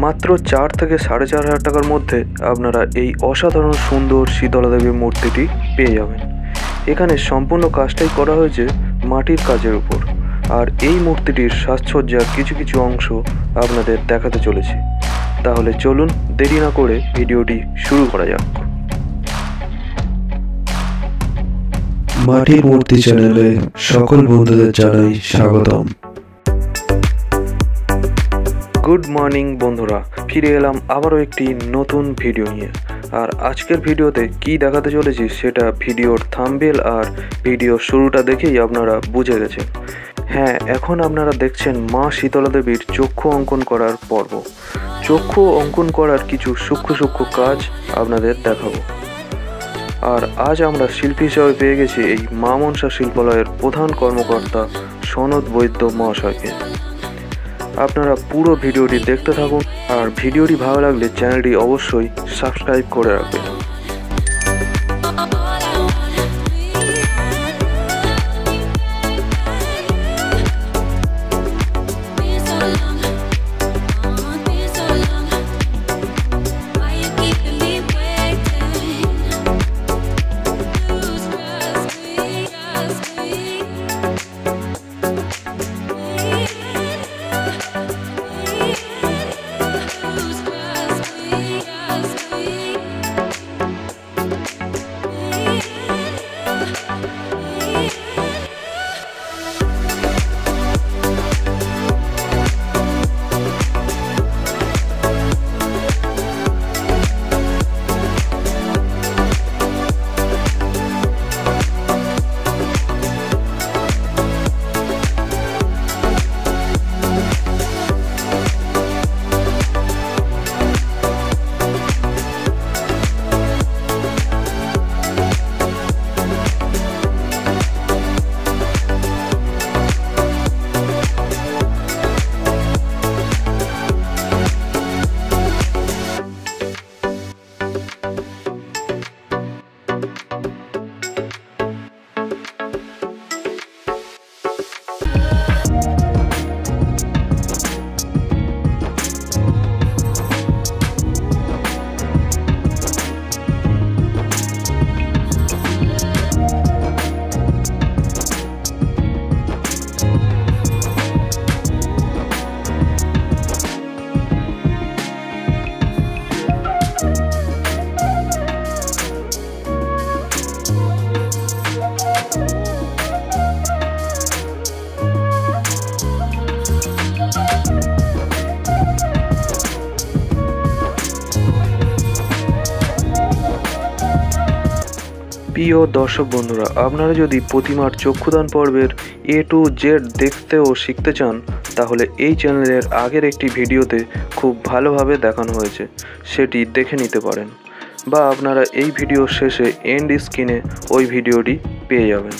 মাত্র 4 থেকে 4,500 টাকার মধ্যে আপনারা এই অসাধারণ সুন্দর শীতলা দেবীর মূর্তিটি পেয়ে যাবেন। এখানে সম্পূর্ণ কাজটাই করা হয়েছে মাটির কাজের উপর। আর এই মূর্তিটির সাজসজ্জার কিছু কিছু অংশ আপনাদের দেখাতে চলেছি। তাহলে চলুন দেরি না করে ভিডিওটি শুরু করা যাক। মাটির মূর্তি চ্যানেলে সকল বন্ধুদের জানাই স্বাগতম। গুড মর্নিং বন্ধুরা, ফিরে এলাম আবারও একটি নতুন ভিডিও নিয়ে। আর আজকের ভিডিওতে কি দেখাতে চলেছি সেটা ভিডিওর থাম্বনেল আর ভিডিওর শুরুটা দেখেই আপনারা বুঝে গেছেন। হ্যাঁ, এখন আপনারা দেখছেন মা শীতলা দেবীর চক্ষু অঙ্কন করার পর্ব। চক্ষু অঙ্কন করার কিছু সূক্ষ্ম সূক্ষ্ম কাজ আপনাদের দেখাবো। আর আজ আমরা শিল্পী হিসাবে পেয়ে গেছি এই মা মনসা শিল্পালয়ের প্রধান কর্মকর্তা সনদ বৈদ্য মহাশয়কে। আপনারা পুরো ভিডিওটি দেখতে থাকুন, আর ভিডিওটি ভালো লাগলে চ্যানেলটি অবশ্যই সাবস্ক্রাইব করে রাখবেন। প্রিয় দর্শক বন্ধুরা, আপনারা যদি প্রতিমার চক্ষুদান পর্বের A to Z দেখতে ও শিখতে চান, তাহলে এই চ্যানেলের আগের একটি ভিডিওতে খুব ভালোভাবে দেখানো হয়েছে, সেটি দেখে নিতে পারেন। বা আপনারা এই ভিডিওর শেষে এন্ড স্ক্রিনে ওই ভিডিওটি পেয়ে যাবেন।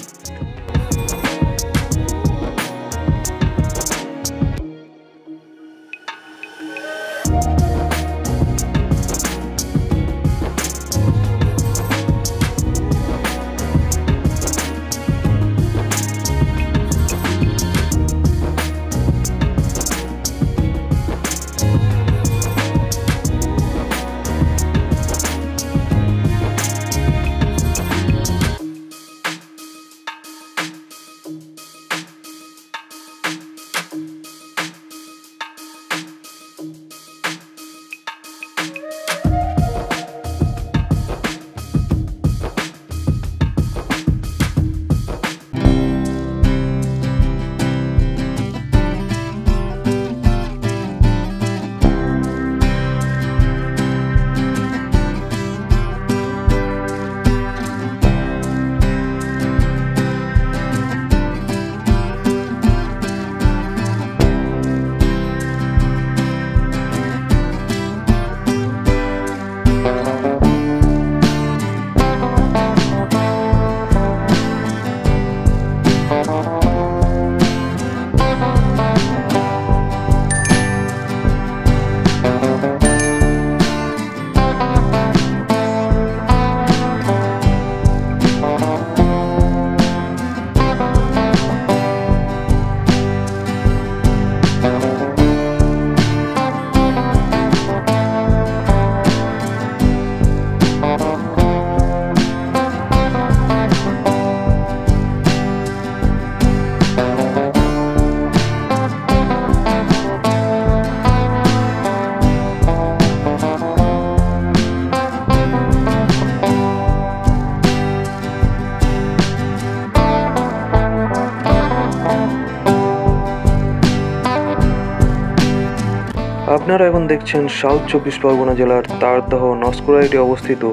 আপনারা এখন দেখছেন সাউথ 24 পরগনা জেলার তারদহ নস্করাইটে অবস্থিত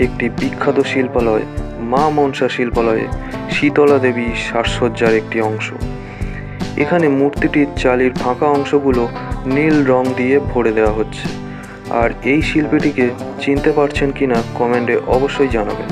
একটি বিখ্যাত শিল্পালয় মা মনসা শিল্পালয়ে শীতলা দেবী সাজসজ্জার একটি অংশ। এখানে মূর্তিটির চালির ফাঁকা অংশগুলো নীল রং দিয়ে ভরে দেওয়া হচ্ছে। আর এই শিল্পীটিকে চিনতে পারছেন কিনা কমেন্টে অবশ্যই জানাবেন।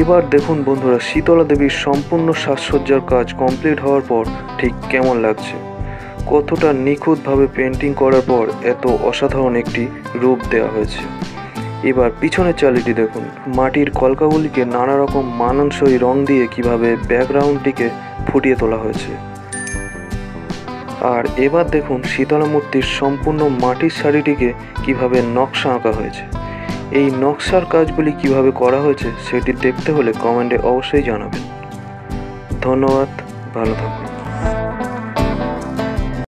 এবার দেখুন বন্ধুরা, শীতলা দেবীর সম্পূর্ণ সাজসজ্জার কাজ কমপ্লিট হওয়ার পর ঠিক কেমন লাগছে। কতটা নিখুঁতভাবে পেন্টিং করার পর এত অসাধারণ একটি রূপ দেওয়া হয়েছে। এবার পিছনের চালিটি দেখুন, মাটির কলকাগুলিকে নানা রকম মানানসই রং দিয়ে কিভাবে ব্যাকগ্রাউন্ডটিকে ফুটিয়ে তোলা হয়েছে। আর এবার দেখুন শীতলা মূর্তির সম্পূর্ণ মাটির শাড়িটিকে কিভাবে নকশা আঁকা হয়েছে। এই নকশার কাজগুলি কিভাবে করা হয়েছে সেটি দেখতে হলে কমেন্টে অবশ্যই জানাবেন। ধন্যবাদ, ভালো থাকুন।